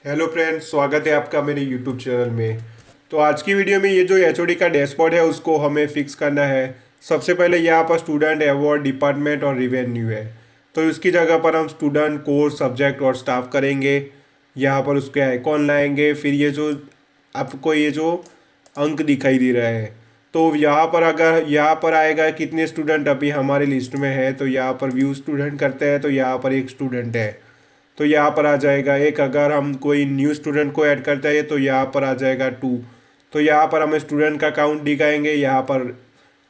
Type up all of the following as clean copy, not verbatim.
Hello friends, स्वागत है आपका मेरे यूट्यूब चैनल में। तो आज की वीडियो में ये जो एचओडी का डैशबोर्ड है उसको हमें फिक्स करना है। सबसे पहले यहाँ पर स्टूडेंट अवार्ड डिपार्टमेंट और रिवेन्यू है, तो इसकी जगह पर हम स्टूडेंट कोर्स सब्जेक्ट और स्टाफ करेंगे। यहाँ पर उसके आइकॉन लाएंगे। फिर ये जो आपको ये जो अंक दिखाई दे रहा है, तो यहाँ पर अगर यहाँ पर आएगा कितने स्टूडेंट अभी हमारे लिस्ट में है, तो यहाँ पर व्यू स्टूडेंट करते हैं तो यहाँ पर एक स्टूडेंट है, तो यहाँ पर आ जाएगा एक। अगर हम कोई न्यू स्टूडेंट को ऐड करते हैं तो यहाँ पर आ जाएगा 2। तो यहाँ पर हमें स्टूडेंट का काउंट दिखाएंगे, यहाँ पर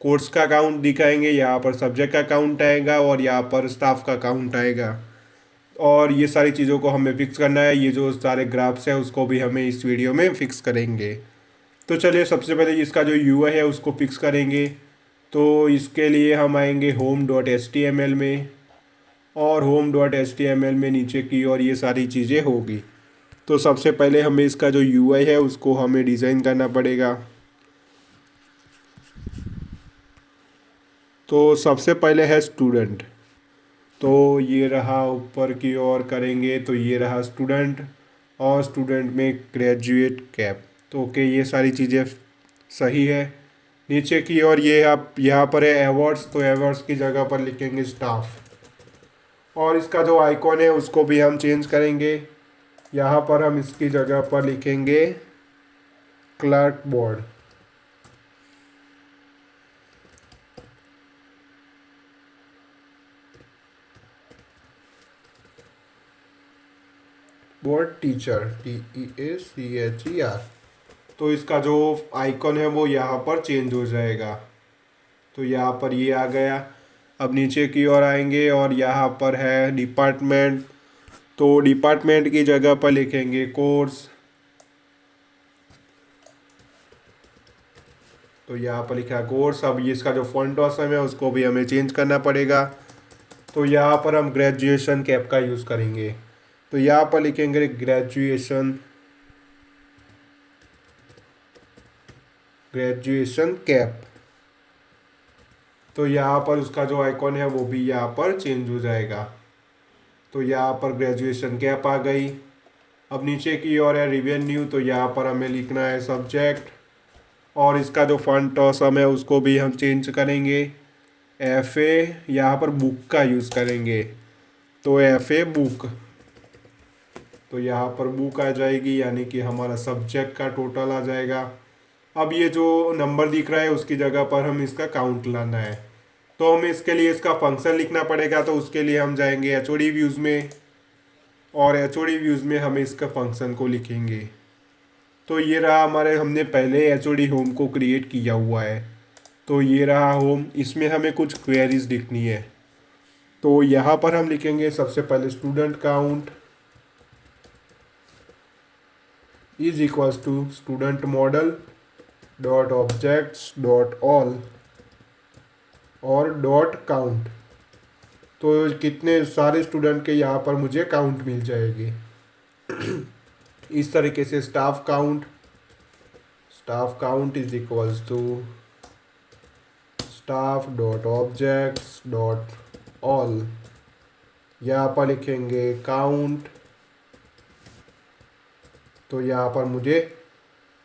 कोर्स का काउंट दिखाएंगे, यहाँ पर सब्जेक्ट का काउंट आएगा और यहाँ पर स्टाफ का काउंट आएगा। और ये सारी चीज़ों को हमें फिक्स करना है। ये जो सारे ग्राफ्स हैं उसको भी हमें इस वीडियो में फिक्स करेंगे। तो चलिए सबसे पहले इसका जो यूआई है उसको फिक्स करेंगे। तो इसके लिए हम आएंगे home.html में, और home.html में नीचे की और ये सारी चीज़ें होगी। तो सबसे पहले हमें इसका जो यूआई है उसको हमें डिज़ाइन करना पड़ेगा। तो सबसे पहले है स्टूडेंट, तो ये रहा ऊपर की ओर करेंगे तो ये रहा स्टूडेंट, और स्टूडेंट में ग्रेजुएट कैप। तो ओके, ये सारी चीज़ें सही है। नीचे की ओर ये आप यहाँ पर है अवार्ड्स, तो अवार्ड्स की जगह पर लिखेंगे स्टाफ। और इसका जो आइकॉन है उसको भी हम चेंज करेंगे। यहाँ पर हम इसकी जगह पर लिखेंगे clerk board. Board teacher, TEACHER। तो इसका जो आइकॉन है वो यहाँ पर चेंज हो जाएगा। तो यहाँ पर ये आ गया। अब नीचे की ओर आएंगे और यहाँ पर है डिपार्टमेंट, तो डिपार्टमेंट की जगह पर लिखेंगे कोर्स। तो यहाँ पर लिखा कोर्स। अब ये इसका जो फॉन्ट ऑसम है उसको भी हमें चेंज करना पड़ेगा। तो यहाँ पर हम ग्रेजुएशन कैप का यूज़ करेंगे। तो यहाँ पर लिखेंगे ग्रेजुएशन कैप। तो यहाँ पर उसका जो आइकॉन है वो भी यहाँ पर चेंज हो जाएगा। तो यहाँ पर ग्रेजुएशन कैप आ गई। अब नीचे की ओर है रिवेन्यू, तो यहाँ पर हमें लिखना है सब्जेक्ट, और इसका जो फॉन्ट ऑसम है उसको भी हम चेंज करेंगे। FA, यहाँ पर बुक का यूज़ करेंगे, तो FA बुक। तो यहाँ पर बुक आ जाएगी, यानी कि हमारा सब्जेक्ट का टोटल आ जाएगा। अब ये जो नंबर दिख रहा है उसकी जगह पर हम इसका काउंट लाना है, तो हमें इसके लिए इसका फंक्शन लिखना पड़ेगा। तो उसके लिए हम जाएंगे HOD व्यूज़ में, और HOD व्यूज़ में हम इसका फंक्शन को लिखेंगे। तो ये रहा हमारे, हमने पहले HOD होम को क्रिएट किया हुआ है। तो ये रहा होम, इसमें हमें कुछ क्वेरीज लिखनी है। तो यहाँ पर हम लिखेंगे सबसे पहले student count is equals to student model dot objects dot all और डॉट काउंट। तो कितने सारे स्टूडेंट के यहाँ पर मुझे काउंट मिल जाएगी। इस तरीके से staff count is equals to staff dot objects dot all. यहाँ पर लिखेंगे काउंट। तो यहाँ पर मुझे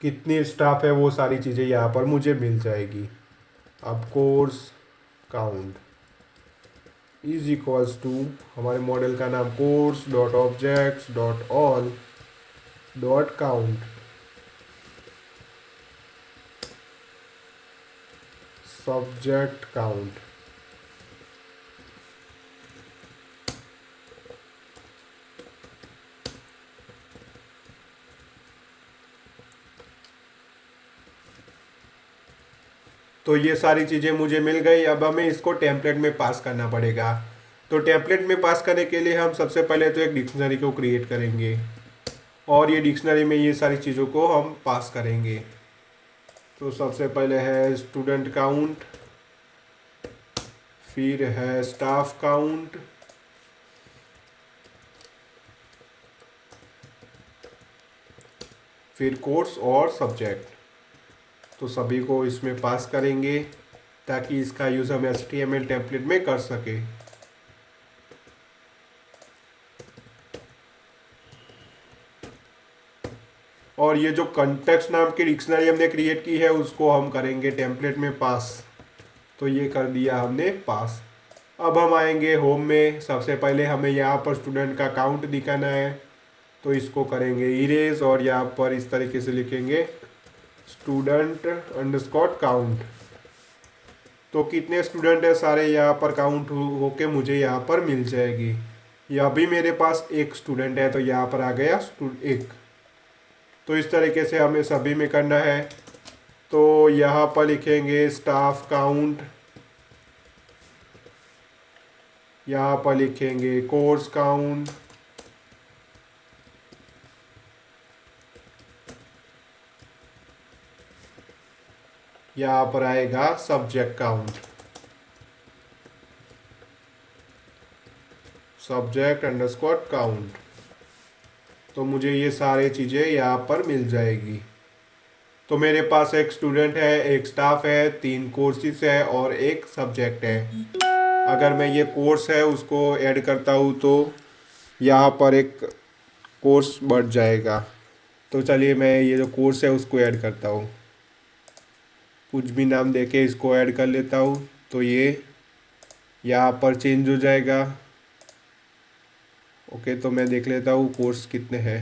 कितनी स्टाफ है वो सारी चीज़ें यहाँ पर मुझे मिल जाएगी। अब course count is equals to, हमारे मॉडल का नाम course dot objects dot all dot count subject count. तो ये सारी चीज़ें मुझे मिल गई। अब हमें इसको टेम्पलेट में पास करना पड़ेगा। तो टेम्पलेट में पास करने के लिए हम सबसे पहले तो एक डिक्शनरी को क्रिएट करेंगे, और ये डिक्शनरी में ये सारी चीज़ों को हम पास करेंगे। तो सबसे पहले है स्टूडेंट काउंट, फिर है स्टाफ काउंट, फिर कोर्स और सब्जेक्ट। तो सभी को इसमें पास करेंगे ताकि इसका यूज़ हम HTML टेम्पलेट में कर सके। और ये जो कंटेक्स्ट नाम की डिक्शनरी हमने क्रिएट की है उसको हम करेंगे टेम्पलेट में पास। तो ये कर दिया हमने पास। अब हम आएंगे होम में। सबसे पहले हमें यहाँ पर स्टूडेंट का काउंट दिखाना है, तो इसको करेंगे इरेज और यहाँ पर इस तरीके से लिखेंगे स्टूडेंट अंडरस्कोर काउंट। तो कितने स्टूडेंट है सारे यहाँ पर काउंट होके मुझे यहाँ पर मिल जाएगी। ये अभी मेरे पास एक स्टूडेंट है तो यहाँ पर आ गया एक। तो इस तरीके से हमें सभी में करना है। तो यहाँ पर लिखेंगे स्टाफ काउंट, यहाँ पर लिखेंगे कोर्स काउंट, यहाँ पर आएगा subject count, subject underscore count. तो मुझे ये सारी चीज़ें यहाँ पर मिल जाएगी। तो मेरे पास एक स्टूडेंट है, एक स्टाफ है, 3 कोर्सेज है और एक सब्जेक्ट है। अगर मैं ये कोर्स है उसको ऐड करता हूँ तो यहाँ पर एक कोर्स बढ़ जाएगा। तो चलिए मैं ये जो कोर्स है उसको ऐड करता हूँ, कुछ भी नाम देके इसको ऐड कर लेता हूँ। तो ये यहाँ पर चेंज हो जाएगा। ओके, तो मैं देख लेता हूँ कोर्स कितने हैं।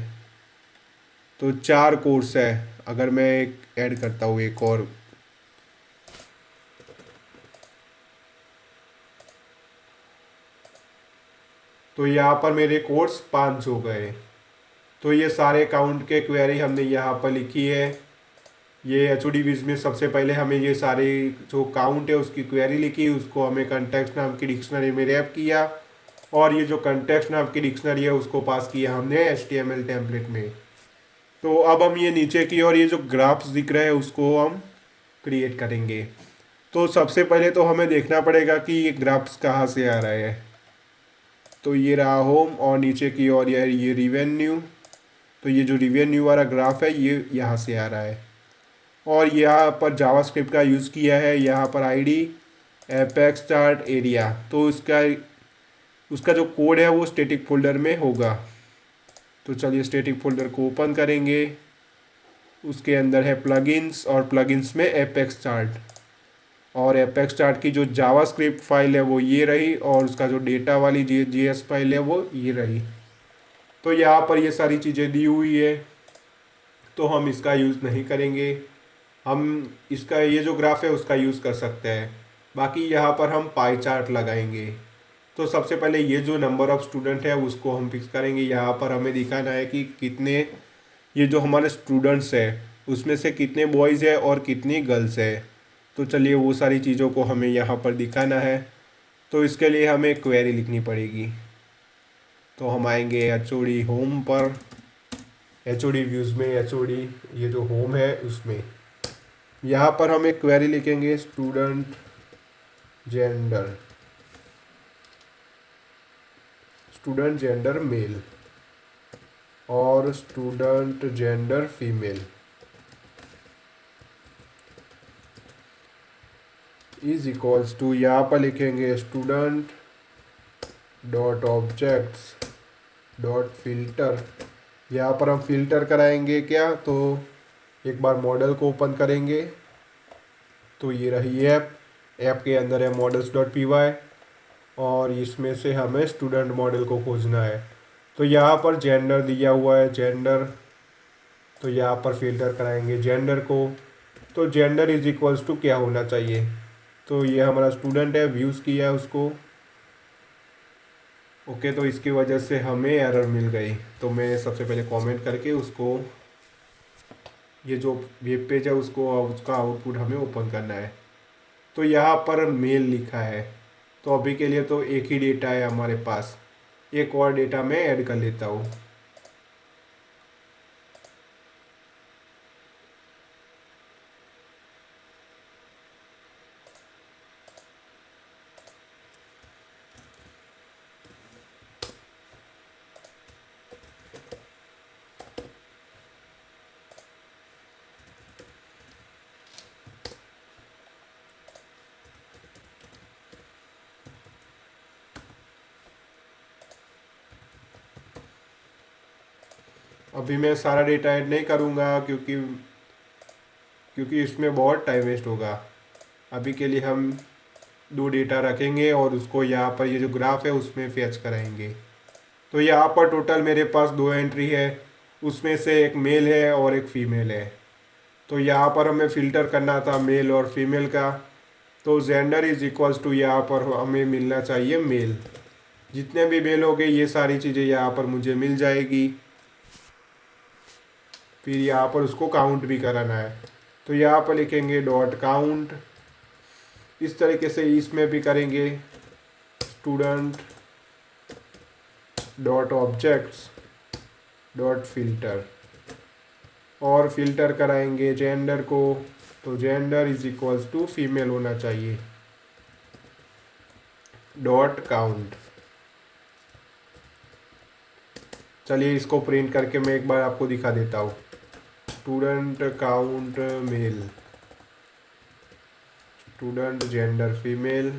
तो 4 कोर्स है। अगर मैं एक ऐड करता हूँ एक और, तो यहाँ पर मेरे कोर्स 5 हो गए। तो ये सारे काउंट के क्वेरी हमने यहाँ पर लिखी है। ये एचओडी विज में सबसे पहले हमें ये सारे जो काउंट है उसकी क्वेरी लिखी, उसको हमें कंटेक्स्ट नाम की डिक्शनरी में रैप किया और ये जो कंटेक्स्ट नाम की डिक्शनरी है उसको पास किया हमने एचटीएमएल टेम्पलेट में। तो अब हम ये नीचे की और ये जो ग्राफ्स दिख रहे हैं उसको हम क्रिएट करेंगे। तो सबसे पहले तो हमें देखना पड़ेगा कि ये ग्राफ्स कहाँ से आ रहा है। तो ये रहा होम और नीचे की और ये रिवेन्यू। तो ये जो रिवेन्यू वाला ग्राफ है ये यहाँ से आ रहा है और यहाँ पर जावास्क्रिप्ट का यूज़ किया है। यहाँ पर आईडी एपेक्स चार्ट एरिया, तो उसका जो कोड है वो स्टैटिक फोल्डर में होगा। तो चलिए स्टैटिक फोल्डर को ओपन करेंगे। उसके अंदर है प्लगइन्स और प्लगइन्स में एपेक्स चार्ट, और एपेक्स चार्ट की जो जावास्क्रिप्ट फाइल है वो ये रही और उसका जो डेटा वाली जीएस फाइल है वो ये रही। तो यहाँ पर ये सारी चीज़ें दी हुई है तो हम इसका यूज़ नहीं करेंगे। हम इसका ये जो ग्राफ है उसका यूज़ कर सकते हैं। बाकी यहाँ पर हम पाई चार्ट लगाएंगे। तो सबसे पहले ये जो नंबर ऑफ़ स्टूडेंट है उसको हम फिक्स करेंगे। यहाँ पर हमें दिखाना है कि कितने ये जो हमारे स्टूडेंट्स है उसमें से कितने बॉयज़ है और कितनी गर्ल्स है। तो चलिए वो सारी चीज़ों को हमें यहाँ पर दिखाना है। तो इसके लिए हमें क्वेरी लिखनी पड़ेगी। तो हम आएंगे एचओडी होम पर, एचओडी व्यूज़ में एचओडी ये जो होम है उसमें यहाँ पर हम एक क्वेरी लिखेंगे student gender, student gender male और student gender female is equals to, यहाँ पर लिखेंगे student dot objects dot filter. यहाँ पर हम फिल्टर कराएंगे क्या, तो एक बार मॉडल को ओपन करेंगे। तो ये रही ऐप के अंदर है मॉडल्स डॉट पी वाई और इसमें से हमें स्टूडेंट मॉडल को खोजना है। तो यहाँ पर जेंडर दिया हुआ है जेंडर, तो यहाँ पर फिल्टर कराएंगे जेंडर को। तो जेंडर इज इक्वल्स टू क्या होना चाहिए, तो ये हमारा स्टूडेंट है, व्यूज़ किया है उसको। ओके, तो इसकी वजह से हमें एरर मिल गई। तो मैं सबसे पहले कमेंट करके उसको, ये जो वेब पेज है उसको, उसका आउटपुट हमें ओपन करना है। तो यहाँ पर मेल लिखा है, तो अभी के लिए तो एक ही डेटा है हमारे पास। एक और डेटा मैं ऐड कर लेता हूँ। अभी मैं सारा डेटा ऐड नहीं करूँगा क्योंकि इसमें बहुत टाइम वेस्ट होगा। अभी के लिए हम दो डेटा रखेंगे और उसको यहाँ पर ये जो ग्राफ है उसमें फैच कराएंगे। तो यहाँ पर टोटल मेरे पास दो एंट्री है, उसमें से एक मेल है और एक फीमेल है। तो यहाँ पर हमें फ़िल्टर करना था मेल और फीमेल का। तो जेंडर इज इक्वल्स टू यहाँ पर हमें मिलना चाहिए मेल। जितने भी मेल हो गए ये सारी चीज़ें यहाँ पर मुझे मिल जाएगी। फिर यहाँ पर उसको काउंट भी कराना है, तो यहाँ पर लिखेंगे डॉट काउंट। इस तरीके से इसमें भी करेंगे student dot objects dot filter, और फिल्टर कराएंगे जेंडर को। तो gender is equals to female होना चाहिए डॉट काउंट। चलिए इसको प्रिंट करके मैं एक बार आपको दिखा देता हूँ। Student count male, student gender female,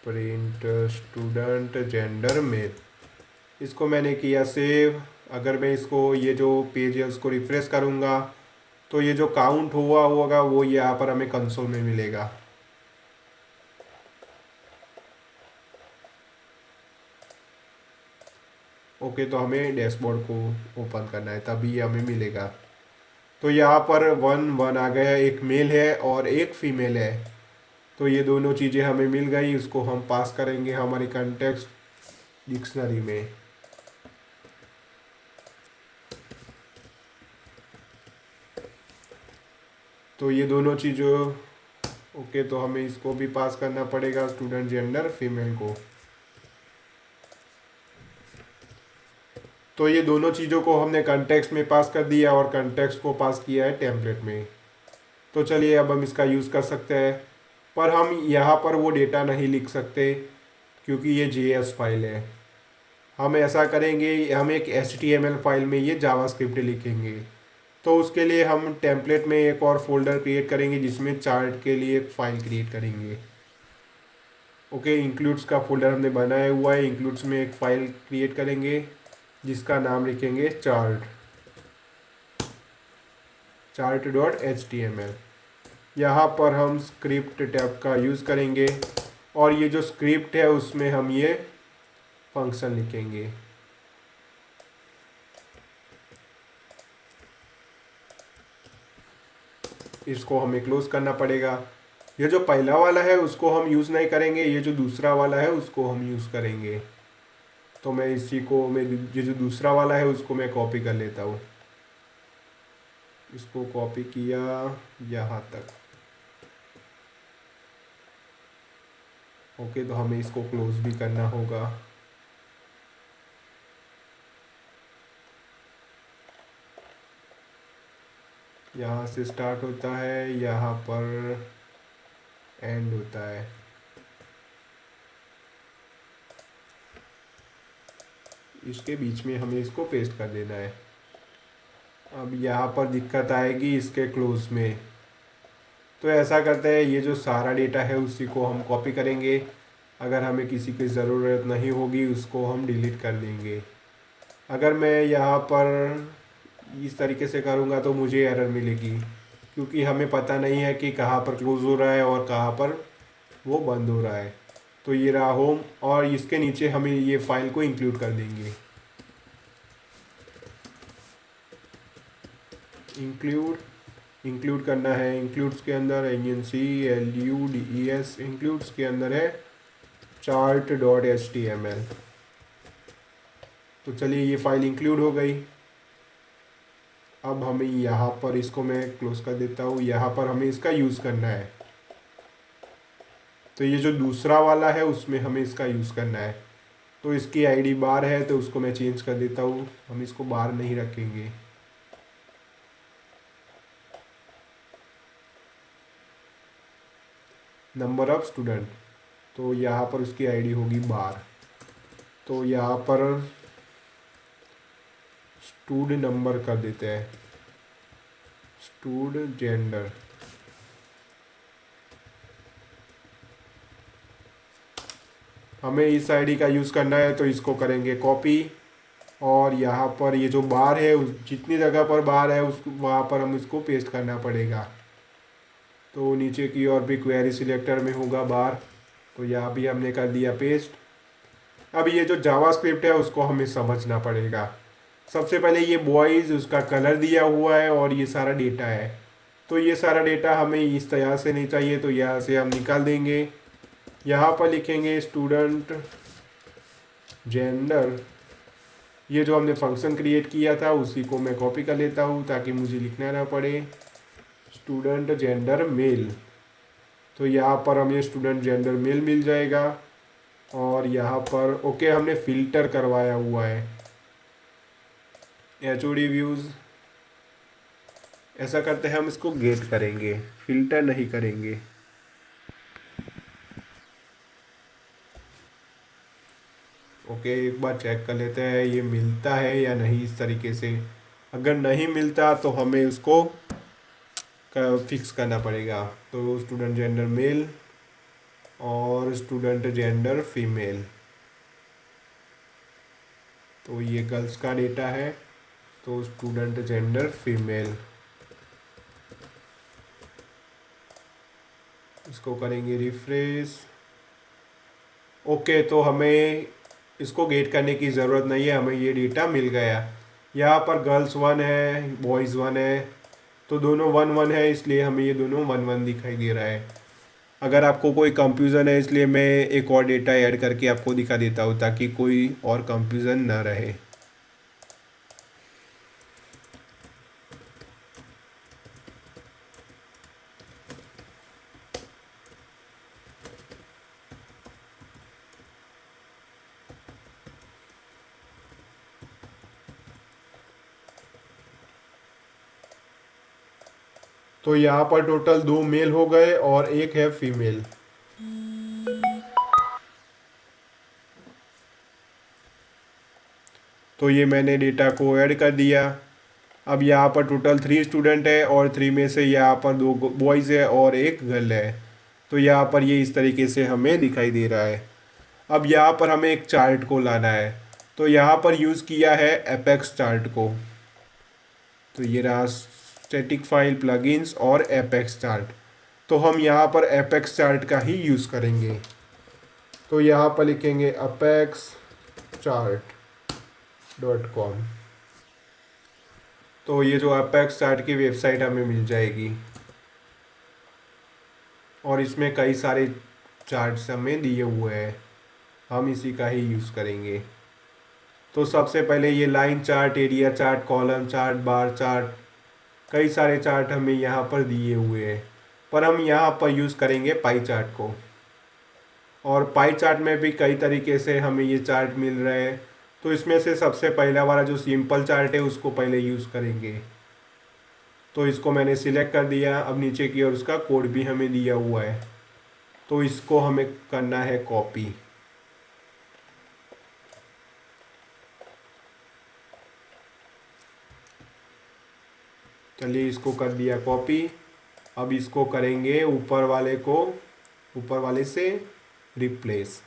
print student gender male. इसको मैंने किया सेव। अगर मैं इसको ये जो पेज है उसको रिफ्रेश करूँगा तो ये जो काउंट हुआ होगा वो यहाँ पर हमें कंसोल में मिलेगा। ओके, तो हमें डैशबोर्ड को ओपन करना है तभी ये हमें मिलेगा। तो यहाँ पर 1 1 आ गया, एक मेल है और एक फीमेल है। तो ये दोनों चीज़ें हमें मिल गई, उसको हम पास करेंगे हमारी कॉन्टेक्स्ट डिक्शनरी में। तो ये दोनों चीज़ों ओके, तो हमें इसको भी पास करना पड़ेगा स्टूडेंट जेंडर फीमेल को। तो ये दोनों चीज़ों को हमने कंटेक्स्ट में पास कर दिया और कंटेक्स्ट को पास किया है टेम्पलेट में। तो चलिए अब हम इसका यूज़ कर सकते हैं, पर हम यहाँ पर वो डेटा नहीं लिख सकते क्योंकि ये JS फाइल है। हम ऐसा करेंगे, हम एक HTML फाइल में ये जावास्क्रिप्ट लिखेंगे। तो उसके लिए हम टेम्पलेट में एक और फोल्डर क्रिएट करेंगे जिसमें चार्ट के लिए एक फ़ाइल क्रिएट करेंगे। ओके, इंक्लूड्स का फोल्डर हमने बनाया हुआ है। इंक्लूड्स में एक फ़ाइल क्रिएट करेंगे जिसका नाम लिखेंगे चार्ट डॉट HTML। यहाँ पर हम स्क्रिप्ट टैब का यूज़ करेंगे और ये जो स्क्रिप्ट है उसमें हम ये फंक्शन लिखेंगे। इसको हमें क्लोज करना पड़ेगा। ये जो पहला वाला है उसको हम यूज़ नहीं करेंगे, ये जो दूसरा वाला है उसको हम यूज़ करेंगे। तो मैं ये जो दूसरा वाला है उसको मैं कॉपी कर लेता हूँ। इसको कॉपी किया यहाँ तक। ओके, तो हमें इसको क्लोज भी करना होगा। यहाँ से स्टार्ट होता है, यहाँ पर एंड होता है। इसके बीच में हमें इसको पेस्ट कर देना है। अब यहाँ पर दिक्कत आएगी इसके क्लोज में। तो ऐसा करते हैं, ये जो सारा डेटा है उसी को हम कॉपी करेंगे। अगर हमें किसी की ज़रूरत नहीं होगी उसको हम डिलीट कर देंगे। अगर मैं यहाँ पर इस तरीके से करूँगा तो मुझे एरर मिलेगी क्योंकि हमें पता नहीं है कि कहाँ पर क्लोज़ हो रहा है और कहाँ पर वो बंद हो रहा है। तो ये रहा होम और इसके नीचे हमें ये फाइल को इंक्लूड कर देंगे। इंक्लूड करना है। इंक्लूड्स के अंदर INCLUDES इंक्लूड्स के अंदर है चार्ट डॉट HTML। तो चलिए ये फाइल इंक्लूड हो गई। अब हमें यहाँ पर इसको मैं क्लोज कर देता हूँ। यहाँ पर हमें इसका यूज़ करना है। तो ये जो दूसरा वाला है उसमें हमें इसका यूज़ करना है। तो इसकी ID बार है तो उसको मैं चेंज कर देता हूँ। हम इसको बार नहीं रखेंगे। नंबर ऑफ स्टूडेंट, तो यहाँ पर उसकी ID होगी बार। तो यहाँ पर स्टूड नंबर कर देते हैं, स्टूड जेंडर। हमें इस ID का यूज़ करना है तो इसको करेंगे कॉपी और यहाँ पर ये जो बार है उस जितनी जगह पर बार है उस वहाँ पर हम इसको पेस्ट करना पड़ेगा। तो नीचे की ओर भी क्वेरी सिलेक्टर में होगा बार, तो यहाँ भी हमने कर दिया पेस्ट। अब ये जो जावास्क्रिप्ट है उसको हमें समझना पड़ेगा। सबसे पहले ये बॉयज़ उसका कलर दिया हुआ है और ये सारा डेटा है, तो ये सारा डेटा हमें इस तरह से नहीं चाहिए, तो यहाँ से हम निकाल देंगे। यहाँ पर लिखेंगे स्टूडेंट जेंडर, ये जो हमने फंक्शन क्रिएट किया था उसी को मैं कॉपी कर लेता हूँ ताकि मुझे लिखना ना पड़े। स्टूडेंट जेंडर मेल, तो यहाँ पर हमें स्टूडेंट जेंडर मेल मिल जाएगा। और यहाँ पर ओके हमने फ़िल्टर करवाया हुआ है HOD व्यूज़। ऐसा करते हैं हम इसको गेट करेंगे, फिल्टर नहीं करेंगे। ओके एक बार चेक कर लेते हैं ये मिलता है या नहीं इस तरीके से। अगर नहीं मिलता तो हमें उसको फिक्स करना पड़ेगा। तो स्टूडेंट जेंडर मेल और स्टूडेंट जेंडर फीमेल, तो ये गर्ल्स का डेटा है, तो स्टूडेंट जेंडर फीमेल, इसको करेंगे रिफ्रेश। ओके तो हमें इसको गेट करने की ज़रूरत नहीं है, हमें ये डेटा मिल गया। यहाँ पर गर्ल्स 1 है बॉयज़ 1 है, तो दोनों 1 1 है, इसलिए हमें ये दोनों 1 1 दिखाई दे रहा है। अगर आपको कोई कंफ्यूज़न है इसलिए मैं एक और डेटा ऐड करके आपको दिखा देता हूँ ताकि कोई और कंफ्यूज़न ना रहे। तो यहाँ पर टोटल 2 मेल हो गए और एक है फीमेल। तो ये मैंने डेटा को ऐड कर दिया। अब यहाँ पर टोटल 3 स्टूडेंट है और 3 में से यहाँ पर 2 बॉयज़ है और एक गर्ल है, तो यहाँ पर ये इस तरीके से हमें दिखाई दे रहा है। अब यहाँ पर हमें एक चार्ट को लाना है, तो यहाँ पर यूज़ किया है एपेक्स चार्ट को। तो ये रहा स्टैटिक फाइल प्लगइन्स और एपेक्स चार्ट, तो हम यहाँ पर एपेक्स चार्ट का ही यूज़ करेंगे। तो यहाँ पर लिखेंगे apexchart.com, तो ये जो एपेक्स चार्ट की वेबसाइट हमें मिल जाएगी और इसमें कई सारे चार्ट्स हमें दिए हुए हैं, हम इसी का ही यूज़ करेंगे। तो सबसे पहले ये line chart, area chart, column chart, bar chart, कई सारे चार्ट हमें यहाँ पर दिए हुए हैं, पर हम यहाँ पर यूज़ करेंगे पाई चार्ट को। और पाई चार्ट में भी कई तरीके से हमें ये चार्ट मिल रहे हैं, तो इसमें से सबसे पहला वाला जो सिंपल चार्ट है उसको पहले यूज़ करेंगे। तो इसको मैंने सिलेक्ट कर दिया। अब नीचे की ओर उसका कोड भी हमें दिया हुआ है, तो इसको हमें करना है कॉपी। चलिए इसको कर दिया कॉपी। अब इसको करेंगे ऊपर वाले से रिप्लेस।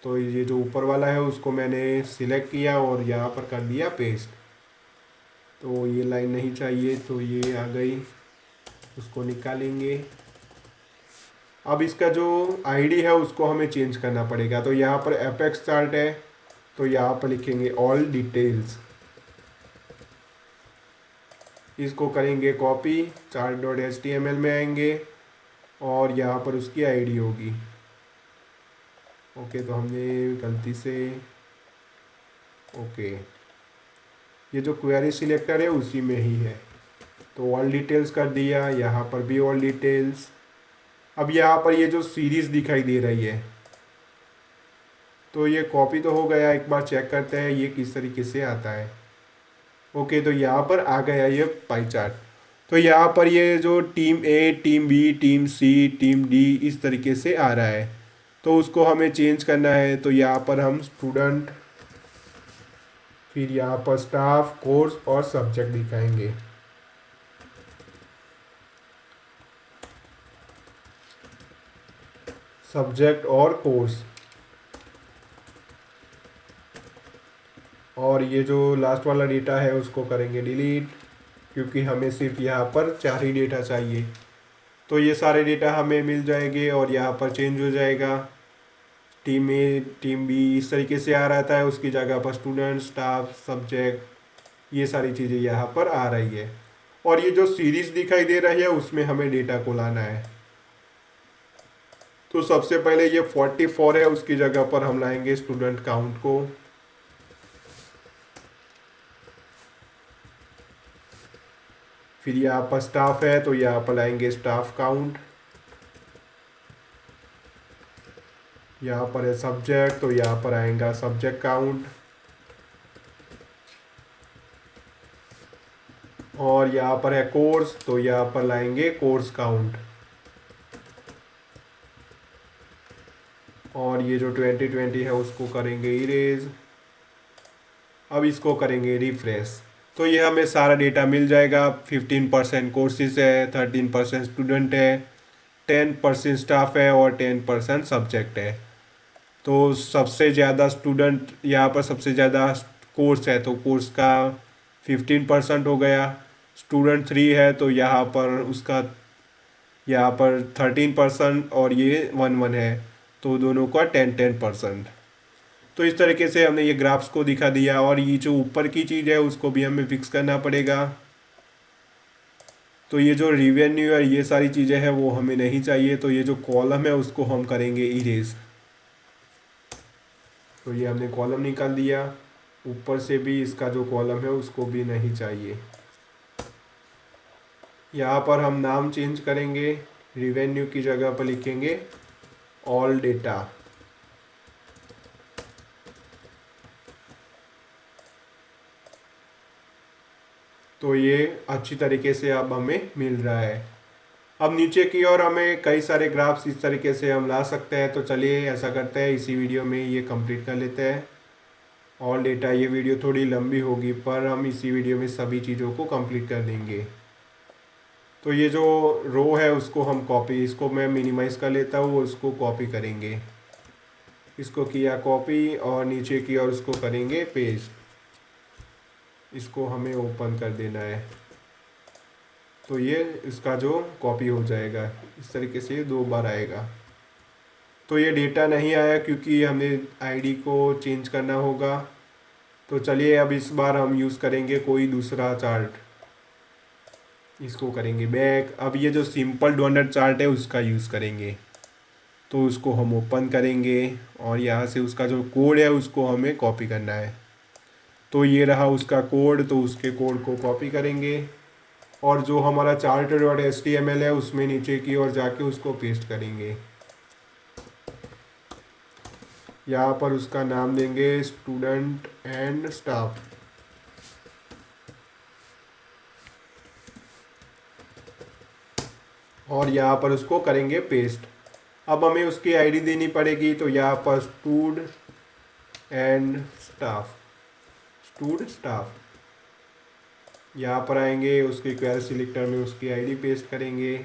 तो ये जो ऊपर वाला है उसको मैंने सिलेक्ट किया और यहाँ पर कर दिया पेस्ट। तो ये लाइन नहीं चाहिए, तो ये आ गई, उसको निकालेंगे। अब इसका जो आईडी है उसको हमें चेंज करना पड़ेगा। तो यहाँ पर एपेक्स चार्ट है, तो यहाँ पर लिखेंगे ऑल डिटेल्स, इसको करेंगे कॉपी, chart.html में आएंगे और यहाँ पर उसकी आईडी होगी। ओके तो हमने गलती से ओके ये जो क्वेरी सिलेक्टर है उसी में ही है, तो ऑल डिटेल्स कर दिया, यहाँ पर भी ऑल डिटेल्स। अब यहाँ पर ये जो सीरीज़ दिखाई दे रही है, तो ये कॉपी तो हो गया। एक बार चेक करते हैं ये किस तरीके से आता है। ओके तो यहाँ पर आ गया ये पाई चार्ट। तो यहाँ पर ये जो टीम ए, टीम बी, टीम सी, टीम डी इस तरीके से आ रहा है, तो उसको हमें चेंज करना है। तो यहाँ पर हम स्टूडेंट, फिर यहाँ पर स्टाफ, कोर्स और सब्जेक्ट दिखाएंगे। सब्जेक्ट और कोर्स, और ये जो लास्ट वाला डेटा है उसको करेंगे डिलीट, क्योंकि हमें सिर्फ यहाँ पर 4 ही डेटा चाहिए। तो ये सारे डेटा हमें मिल जाएंगे और यहाँ पर चेंज हो जाएगा। टीम ए टीम बी इस तरीके से आ रहता है, उसकी जगह पर स्टूडेंट, स्टाफ, सब्जेक्ट, ये सारी चीज़ें यहाँ पर आ रही है। और ये जो सीरीज दिखाई दे रही है उसमें हमें डेटा को लाना है। तो सबसे पहले ये 44 है, उसकी जगह पर हम लाएंगे स्टूडेंट काउंट को। फिर यहाँ पर स्टाफ है तो यहाँ पर लाएंगे स्टाफ काउंट। यहाँ पर है सब्जेक्ट तो यहाँ पर आएगा सब्जेक्ट काउंट। और यहाँ पर है कोर्स तो यहाँ पर लाएंगे कोर्स काउंट। और ये जो 2020 है उसको करेंगे इरेज। अब इसको करेंगे रिफ्रेश। तो ये हमें सारा डेटा मिल जाएगा। 15% कोर्सेज है, 13% स्टूडेंट है, 10% स्टाफ है और 10% सब्जेक्ट है। तो सबसे ज़्यादा स्टूडेंट यहाँ पर, सबसे ज़्यादा कोर्स है तो कोर्स का 15% हो गया। स्टूडेंट 3 है तो यहाँ पर उसका, यहाँ पर 13% और ये 1 है तो दोनों का 10% तो इस तरीके से हमने ये ग्राफ्स को दिखा दिया। और ये जो ऊपर की चीज़ है उसको भी हमें फिक्स करना पड़ेगा। तो ये जो रिवेन्यू और ये सारी चीज़ें हैं वो हमें नहीं चाहिए, तो ये जो कॉलम है उसको हम करेंगे इरेज। तो ये हमने कॉलम निकाल दिया। ऊपर से भी इसका जो कॉलम है उसको भी नहीं चाहिए। यहाँ पर हम नाम चेंज करेंगे, रिवेन्यू की जगह पर लिखेंगे ऑल डेटा। तो ये अच्छी तरीके से अब हमें मिल रहा है। अब नीचे की ओर हमें कई सारे ग्राफ्स इस तरीके से हम ला सकते हैं। तो चलिए ऐसा करते हैं, इसी वीडियो में ये कंप्लीट कर लेते हैं ऑल डेटा। ये वीडियो थोड़ी लंबी होगी पर हम इसी वीडियो में सभी चीज़ों को कंप्लीट कर देंगे। तो ये जो रो है उसको हम कॉपी, इसको मैं मिनिमाइज़ कर लेता हूँ, उसको कॉपी करेंगे। इसको किया कॉपी और नीचे की ओर उसको करेंगे पेस्ट। इसको हमें ओपन कर देना है तो ये इसका जो कॉपी हो जाएगा। इस तरीके से 2 बार आएगा। तो ये डेटा नहीं आया क्योंकि हमें आईडी को चेंज करना होगा। तो चलिए अब इस बार हम यूज़ करेंगे कोई दूसरा चार्ट। इसको करेंगे बैक। अब ये जो सिंपल डोनट चार्ट है उसका यूज़ करेंगे। तो उसको हम ओपन करेंगे और यहाँ से उसका जो कोड है उसको हमें कॉपी करना है। तो ये रहा उसका कोड, तो उसके कोड को कॉपी करेंगे और जो हमारा chart.html है उसमें नीचे की ओर जाके उसको पेस्ट करेंगे। यहाँ पर उसका नाम देंगे स्टूडेंट एंड स्टाफ। और यहाँ पर उसको करेंगे पेस्ट। अब हमें उसकी आईडी देनी पड़ेगी। तो यहाँ पर stood and staff, stood staff, यहाँ पर आएंगे, उसके क्वेरी सिलेक्टर में उसकी आईडी पेस्ट करेंगे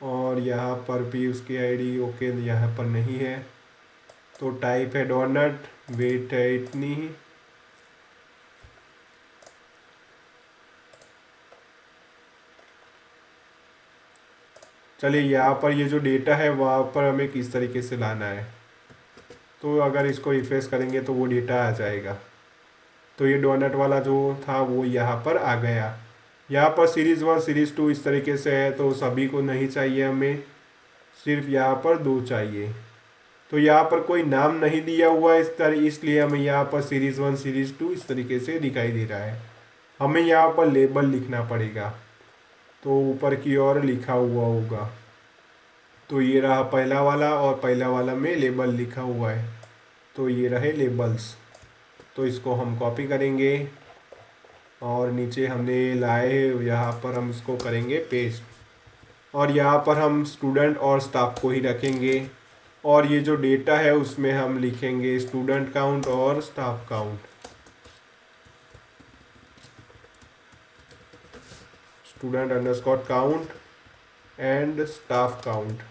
और यहाँ पर भी उसकी आईडी ओके यहाँ पर नहीं है। तो टाइप है डोनट, वेट है इतनी ही। चलिए यहाँ पर ये जो डेटा है वहाँ पर हमें किस तरीके से लाना है। तो अगर इसको रिफ्रेश करेंगे तो वो डेटा आ जाएगा। तो ये डोनट वाला जो था वो यहाँ पर आ गया। यहाँ पर सीरीज़ 1 सीरीज़ 2 इस तरीके से है तो सभी को नहीं चाहिए, हमें सिर्फ यहाँ पर 2 चाहिए। तो यहाँ पर कोई नाम नहीं दिया हुआ है इसलिए हमें यहाँ पर सीरीज़ 1 सीरीज़ 2 इस तरीके से दिखाई दे रहा है। हमें यहाँ पर लेबल लिखना पड़ेगा। तो ऊपर की ओर लिखा हुआ होगा। तो ये रहा पहला वाला और पहला वाला में लेबल लिखा हुआ है। तो ये रहे लेबल्स। तो इसको हम कॉपी करेंगे और नीचे हमने लाए यहाँ पर हम इसको करेंगे पेस्ट। और यहाँ पर हम स्टूडेंट और स्टाफ को ही रखेंगे। और ये जो डेटा है उसमें हम लिखेंगे स्टूडेंट काउंट और staff count. Student underscore count and staff count.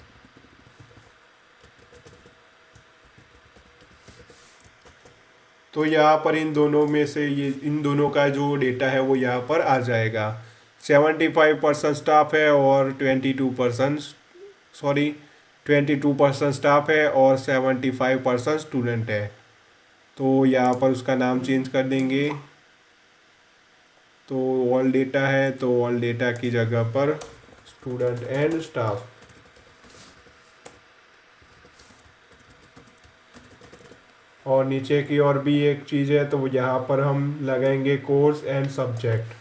तो यहाँ पर इन दोनों में से इन दोनों का जो डेटा है वो यहाँ पर आ जाएगा। 75% स्टाफ है और 22% स्टाफ है और 75% स्टूडेंट है। तो यहाँ पर उसका नाम चेंज कर देंगे। तो ऑल डेटा है तो ऑल डेटा की जगह पर स्टूडेंट एंड स्टाफ। और नीचे की और भी एक चीज़ है तो यहाँ पर हम लगाएंगे कोर्स एंड सब्जेक्ट।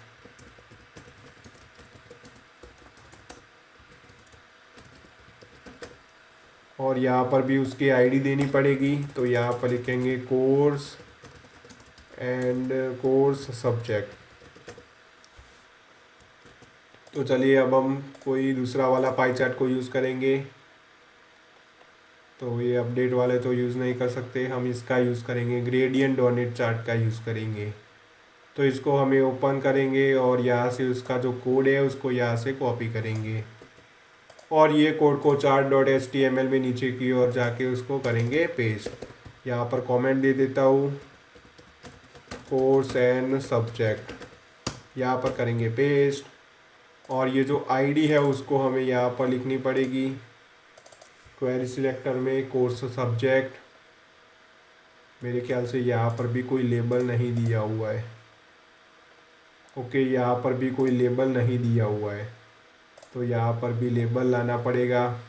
और यहाँ पर भी उसकी आईडी देनी पड़ेगी। तो यहाँ पर लिखेंगे कोर्स एंड कोर्स सब्जेक्ट। तो चलिए अब हम कोई दूसरा वाला पाई चार्ट को यूज़ करेंगे। तो ये अपडेट वाले तो यूज़ नहीं कर सकते, हम इसका यूज़ करेंगे, ग्रेडियंट डोनेट चार्ट का यूज़ करेंगे। तो इसको हमें ओपन करेंगे और यहाँ से उसका जो कोड है उसको यहाँ से कॉपी करेंगे और ये कोड को chart.html में नीचे की ओर जाके उसको करेंगे पेस्ट। यहाँ पर कमेंट दे देता हूँ, कोर्स एंड सब्जेक्ट, यहाँ पर करेंगे पेस्ट। और ये जो आईडी है उसको हमें यहाँ पर लिखनी पड़ेगी क्वेरी सिलेक्टर में, कोर्स सब्जेक्ट। मेरे ख्याल से यहाँ पर भी कोई लेबल नहीं दिया हुआ है। ओके, यहाँ पर भी कोई लेबल नहीं दिया हुआ है तो यहाँ पर भी लेबल लाना पड़ेगा।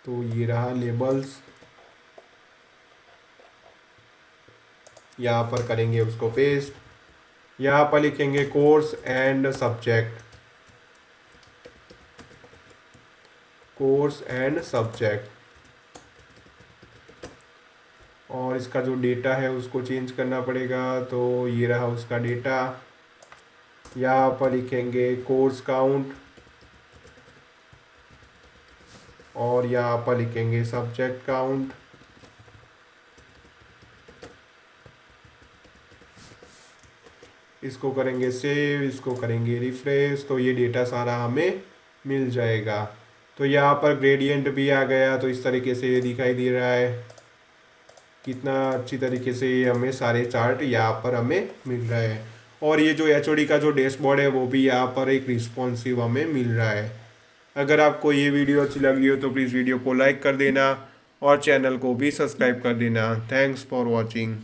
तो ये रहा लेबल्स, यहाँ पर करेंगे उसको पेस्ट। यहाँ पर लिखेंगे course and subject, course and subject. और इसका जो डेटा है उसको चेंज करना पड़ेगा। तो ये रहा उसका डेटा। यहाँ पर लिखेंगे कोर्स काउंट और यहाँ पर लिखेंगे सब्जेक्ट काउंट। इसको करेंगे सेव, इसको करेंगे रिफ्रेश। तो ये डेटा सारा हमें मिल जाएगा। तो यहाँ पर ग्रेडियंट भी आ गया। तो इस तरीके से ये दिखाई दे रहा है, कितना अच्छी तरीके से ये हमें सारे चार्ट यहाँ पर हमें मिल रहा है। और ये जो एचओडी का जो डैशबोर्ड है वो भी यहाँ पर एक रिस्पॉन्सिव हमें मिल रहा है। अगर आपको ये वीडियो अच्छी लगी हो तो प्लीज़ वीडियो को लाइक कर देना और चैनल को भी सब्सक्राइब कर देना। Thanks for watching.